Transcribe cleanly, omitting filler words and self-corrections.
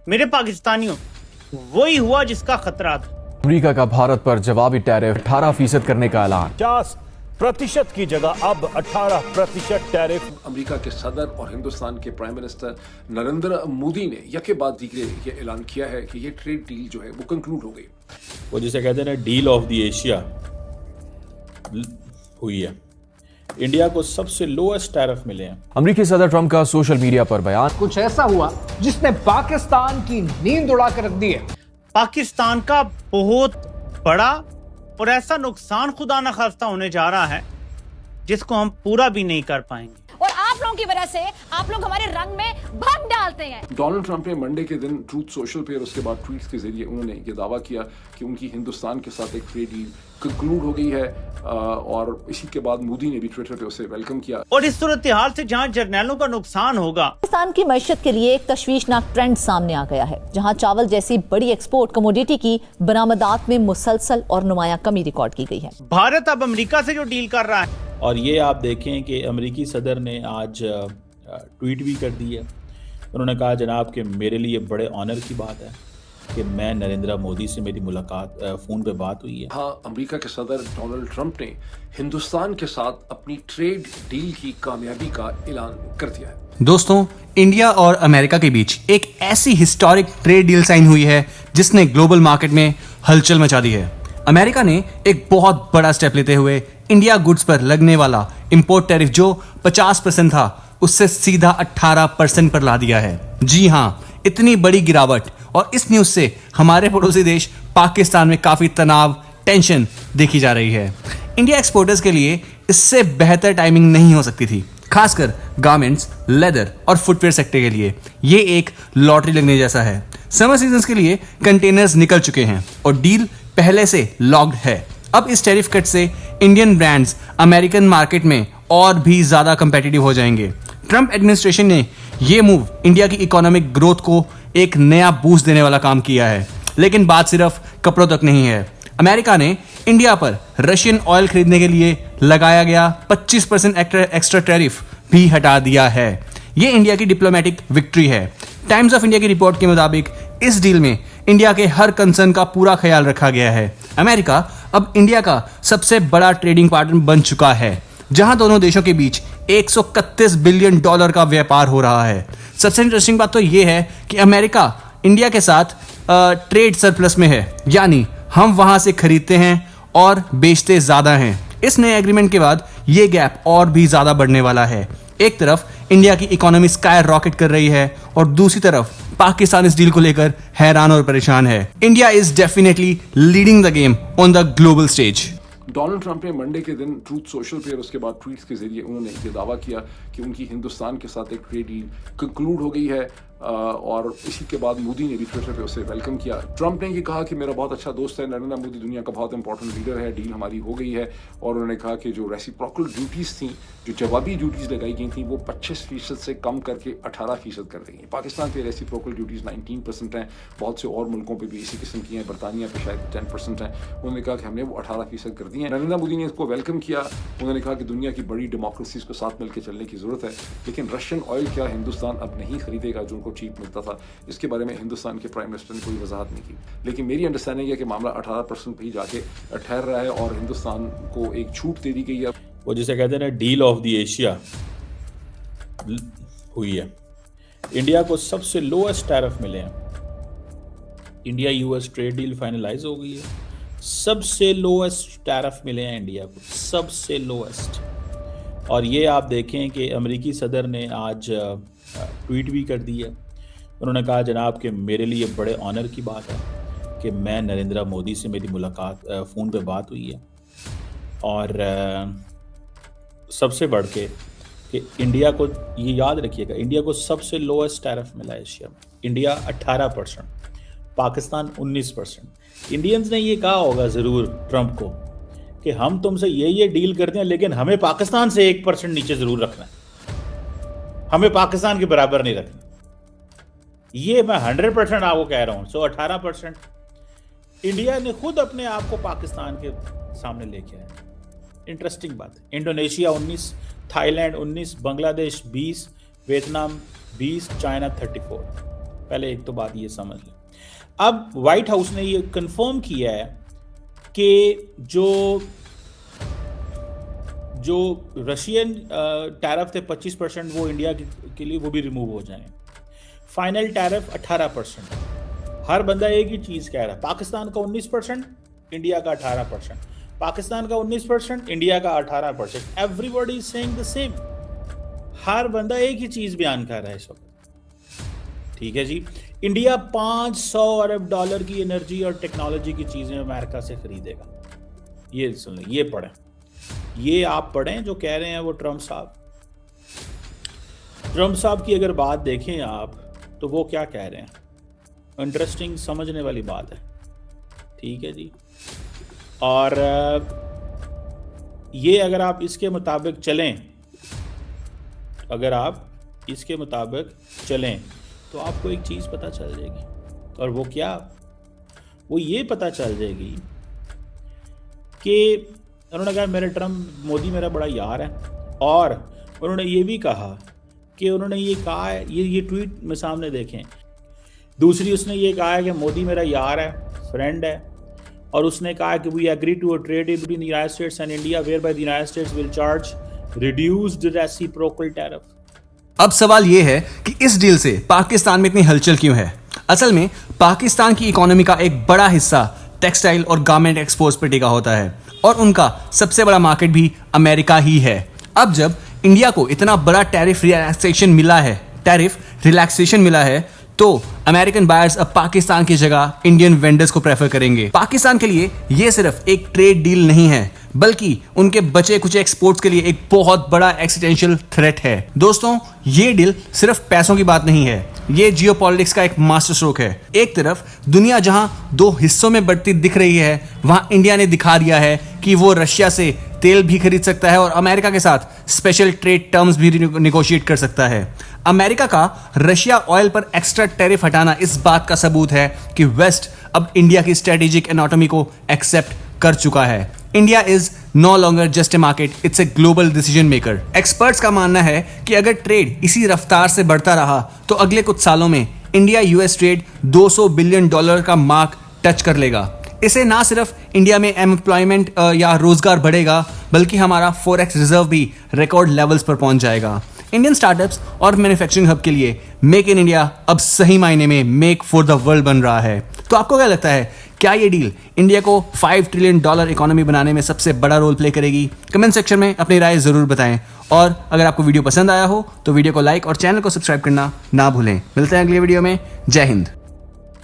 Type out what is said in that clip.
मेरे पाकिस्तानियों, वही हुआ जिसका खतरा था। अमेरिका का भारत पर जवाबी टैरिफ 18% करने का ऐलान। 50% की जगह अब 18% टैरिफ। अमेरिका के सदर और हिंदुस्तान के प्राइम मिनिस्टर नरेंद्र मोदी ने यके बाद दीगरे ये ऐलान किया है कि ये ट्रेड डील जो है वो कंक्लूड हो गई। वो जिसे कहते हैं ना, डील ऑफ द एशिया हुई है। इंडिया को सबसे लोएस्ट टैरिफ मिले हैं। अमेरिकी सदर ट्रंप का सोशल मीडिया पर बयान। कुछ ऐसा हुआ जिसने पाकिस्तान की नींद उड़ा कर रख दी है। पाकिस्तान का बहुत बड़ा और ऐसा नुकसान खुदा न खास्ता होने जा रहा है जिसको हम पूरा भी नहीं कर पाएंगे। और आप लोगों की वजह से आप लोग हमारे रंग में भंग डालते हैं। डोनाल्ड ट्रंप ने मंडे के दिन ट्रूथ सोशल पे और उसके बाद ट्वीट्स के जरिए उन्होंने ये दावा किया कि उनकी हिंदुस्तान के साथ एक ट्रेड डील कंक्लूड हो गई है और इसी के बाद मोदी ने भी ट्विटर पे उसे वेलकम किया। और इस सूरत हाल से जहां जर्नैलों का नुकसान होगा, पाकिस्तान की मईशत के लिए एक तशवीशनाक ट्रेंड सामने आ गया है, जहां चावल जैसी बड़ी एक्सपोर्ट कमोडिटी की बरामदात में मुसलसल और नुमाया कमी रिकॉर्ड की गई है। भारत अब अमेरिका से जो डील कर रहा है, और ये आप देखें कि अमेरिकी सदर ने आज ट्वीट भी कर दी है। उन्होंने कहा, जनाब कि मेरे लिए बड़े ऑनर की बात है कि मैं नरेंद्र मोदी से मेरी मुलाकात फ़ोन पे बात हुई है। हाँ, अमेरिका के सदर डोनाल्ड ट्रंप ने हिंदुस्तान के साथ अपनी ट्रेड डील की कामयाबी का ऐलान कर दिया है। दोस्तों, इंडिया और अमेरिका के बीच एक ऐसी हिस्टोरिक ट्रेड डील साइन हुई है जिसने ग्लोबल मार्केट में हलचल मचा दी है। अमेरिका ने एक बहुत बड़ा स्टेप लेते हुए इंडिया गुड्स पर लगने वाला इंपोर्ट टैरिफ जो 50% था उससे सीधा 18% पर ला दिया है। जी हाँ, इतनी बड़ी गिरावट और इस न्यूज से हमारे पड़ोसी देश पाकिस्तान में काफी तनाव, टेंशन देखी जा रही है। इंडिया एक्सपोर्टर्स के लिए इससे बेहतर टाइमिंग नहीं हो सकती थी, खासकर गारमेंट्स, लेदर और फुटवेयर सेक्टर के लिए ये एक लॉटरी लगने जैसा है। समर सीजन के लिए कंटेनर्स निकल चुके हैं और डील पहले से लॉक्ड है। अब इस टैरिफ कट से इंडियन ब्रांड्स अमेरिकन मार्केट में और भी ज्यादा कंपेटिटिव हो जाएंगे। ट्रंप एडमिनिस्ट्रेशन ने यह मूव इंडिया की इकोनॉमिक ग्रोथ को एक नया बूस्ट देने वाला काम किया है। लेकिन बात सिर्फ कपड़ों तक नहीं है। अमेरिका ने इंडिया पर रशियन ऑयल खरीदने के लिए लगाया गया 25% एक्स्ट्रा टैरिफ भी हटा दिया है। यह इंडिया की डिप्लोमेटिक विक्ट्री है। टाइम्स ऑफ इंडिया की रिपोर्ट के मुताबिक इस डील में इंडिया के हर कंसर्न का पूरा ख्याल रखा गया है। अमेरिका अब इंडिया का सबसे बड़ा ट्रेडिंग पार्टनर बन चुका है, जहां दोनों देशों के बीच $131 बिलियन का व्यापार हो रहा है। सबसे इंटरेस्टिंग बात तो यह है कि अमेरिका इंडिया के साथ ट्रेड सरप्लस में है, यानी हम वहां से खरीदते हैं और बेचते ज्यादा हैं। इस नए एग्रीमेंट के बाद यह गैप और भी ज्यादा बढ़ने वाला है। एक तरफ इंडिया की इकोनॉमी स्काई रॉकेट कर रही है और दूसरी तरफ पाकिस्तान इस डील को लेकर हैरान और परेशान है। India is definitely leading the game on the global stage. Donald Trump ने मंडे के दिन ट्रूथ सोशल पे और उसके बाद ट्वीट्स के जरिए उन्होंने ये दावा किया कि उनकी हिंदुस्तान के साथ एक ट्रेड डील कंक्लूड हो गई है और इसी के बाद मोदी ने भी ट्विटर पे उसे वेलकम किया। ट्रंप ने ये कहा कि मेरा बहुत अच्छा दोस्त है नरेंद्र मोदी, दुनिया का बहुत इंपॉर्टेंट लीडर है, डील हमारी हो गई है। और उन्होंने कहा कि जो रेसिप्रोकल ड्यूटीज़ थी, जो जवाबी ड्यूटीज़ लगाई गई थी, वो 25% से कम करके 18% कर दी हैं। पाकिस्तान पे रेसिप्रोकल ड्यूटीज़ 19% हैं, बहुत से और मुल्कों पर भी इसी किस्म की हैं, बरतानिया पे शायद 10% हैं। उन्होंने कहा कि हमने वो 18% कर दी हैं। नरेंद्र मोदी ने इसको वेलकम किया। उन्होंने कहा कि दुनिया की बड़ी डेमोक्रेसीज को साथ मिलकर चलने की ज़रूरत है, लेकिन रशियन ऑयल क्या हिंदुस्तान अब नहीं खरीदेगा जो उनको चीप मिलता था? इसके बारे में हिंदुस्तान के प्राइम मिनिस्टर ने कोई वजाहत नहीं की। लेकिन मेरी अंडरस्टैंडिंग है कि मामला 18% पे ही जाके ठहर रहा है और हिंदुस्तान को एक छूट दे दी गई है। वो जिसे कहते हैं ना, डील ऑफ द एशिया हुई है। इंडिया को सबसे लोएस्ट टैरिफ मिले हैं। India US trade deal finalize हो गई है। सबसे लोएस्ट टैरिफ मिले हैं इंडिया को, सबसे लोएस्ट। और ये आप देखें कि अमेरिकी सदर ने आज ट्वीट भी कर दी है। उन्होंने कहा, जनाब कि मेरे लिए बड़े ऑनर की बात है कि मैं नरेंद्र मोदी से मेरी मुलाकात फ़ोन पे बात हुई है। और सबसे बढ़ के कि इंडिया को ये याद रखिएगा, इंडिया को सबसे लोएस्ट टैरिफ मिला है एशिया में। इंडिया 18%, पाकिस्तान 19%। इंडियंस ने ये कहा होगा ज़रूर ट्रंप को कि हम तुमसे ये डील करते हैं, लेकिन हमें पाकिस्तान से 1% नीचे ज़रूर रखना है, हमें पाकिस्तान के बराबर नहीं रखना। ये मैं 100% आपको कह रहा हूँ। 18% इंडिया ने खुद अपने आप को पाकिस्तान के सामने लेके आया। इंटरेस्टिंग बात। Indonesia 19, Thailand 19, Bangladesh 20, Vietnam 20, China 34। पहले एक तो बात ये समझ लें। अब व्हाइट हाउस ने ये कंफर्म किया है कि जो रशियन टैरिफ थे 25% वो इंडिया के लिए वो भी रिमूव हो जाएंगे। Final tariff 18%। हर बंदा एक ही चीज़ कह रहा है, पाकिस्तान का 19%, इंडिया का 18%, पाकिस्तान का 19%, इंडिया का 18%। Everybody is saying the same. हर बंदा एक ही चीज़ बयान कर रहा है इस वक्त। ठीक है जी। इंडिया 500 अरब डॉलर की एनर्जी और टेक्नोलॉजी की चीज़ें अमेरिका से खरीदेगा। ये सुन लें, ये पढ़ें, ये आप पढ़ें जो कह रहे हैं वो ट्रम्प साहब की अगर बात देखें आप तो वो क्या कह रहे हैं, इंटरेस्टिंग समझने वाली बात है। ठीक है जी। और ये अगर आप इसके मुताबिक चलें तो आपको एक चीज़ पता चल जाएगी। और वो क्या? वो ये पता चल जाएगी कि उन्होंने कहा मोदी मेरा बड़ा यार है, और उन्होंने ये भी कहा कि उन्होंने ये कहा है, ये ट्वीट में सामने देखें। दूसरी उसने ये कहा है कि मोदी मेरा यार है, फ्रेंड है, और उसने कहा कि we agree to a trade deal between the United States and India whereby the United States will charge reduced reciprocal tariff. अब सवाल यह है कि इस डील से पाकिस्तान में इतनी हलचल क्यों है? असल में पाकिस्तान की इकोनॉमी का एक बड़ा हिस्सा टेक्सटाइल और गारमेंट एक्सपोर्ट्स पर टिका होता है, और उनका सबसे बड़ा मार्केट भी अमेरिका ही है। अब जब इंडिया को इतना बड़ा टैरिफ रिलैक्सेशन मिला है तो अमेरिकन बायर्स अब पाकिस्तान की जगह इंडियन वेंडर्स को प्रेफर करेंगे। पाकिस्तान के लिए यह सिर्फ एक ट्रेड डील नहीं है, बल्कि उनके बचे कुछ एक्सपोर्ट्स के लिए एक बहुत बड़ा एक्सिस्टेंशियल थ्रेट है। दोस्तों, ये डील सिर्फ पैसों की बात नहीं है, ये जियोपॉलिटिक्स का एक मास्टर स्ट्रोक है। एक तरफ दुनिया जहां दो हिस्सों में बढ़ती दिख रही है, वहां इंडिया ने दिखा दिया है कि वो रशिया से तेल भी खरीद सकता है और अमेरिका के साथ स्पेशल ट्रेड टर्म्स भी निगोशिएट कर सकता है। अमेरिका का रशिया ऑयल पर एक्स्ट्रा टैरिफ हटाना इस बात का सबूत है कि वेस्ट अब इंडिया की स्ट्रेटेजिक इकोनॉमी को एक्सेप्ट कर चुका है। India is no longer just a market, it's a global decision maker. Experts का मानना है कि अगर ट्रेड इसी रफ्तार से बढ़ता रहा तो अगले कुछ सालों में इंडिया यूएस ट्रेड $200 बिलियन का मार्क टच कर लेगा। इससे ना सिर्फ इंडिया में एम्प्लॉयमेंट या रोजगार बढ़ेगा, बल्कि हमारा फॉरेक्स रिजर्व भी रिकॉर्ड लेवल्स पर पहुंच जाएगा। इंडियन स्टार्टअप्स और मैन्युफैक्चरिंग हब के लिए मेक इन इंडिया अब सही मायने में मेक फॉर द वर्ल्ड बन रहा है। तो आपको क्या लगता है, क्या ये डील इंडिया को $5 ट्रिलियन इकोनॉमी बनाने में सबसे बड़ा रोल प्ले करेगी? कमेंट सेक्शन में अपनी राय जरूर बताएं, और अगर आपको वीडियो पसंद आया हो तो वीडियो को लाइक और चैनल को सब्सक्राइब करना ना भूलें। मिलते हैं अगले वीडियो में। जय हिंद।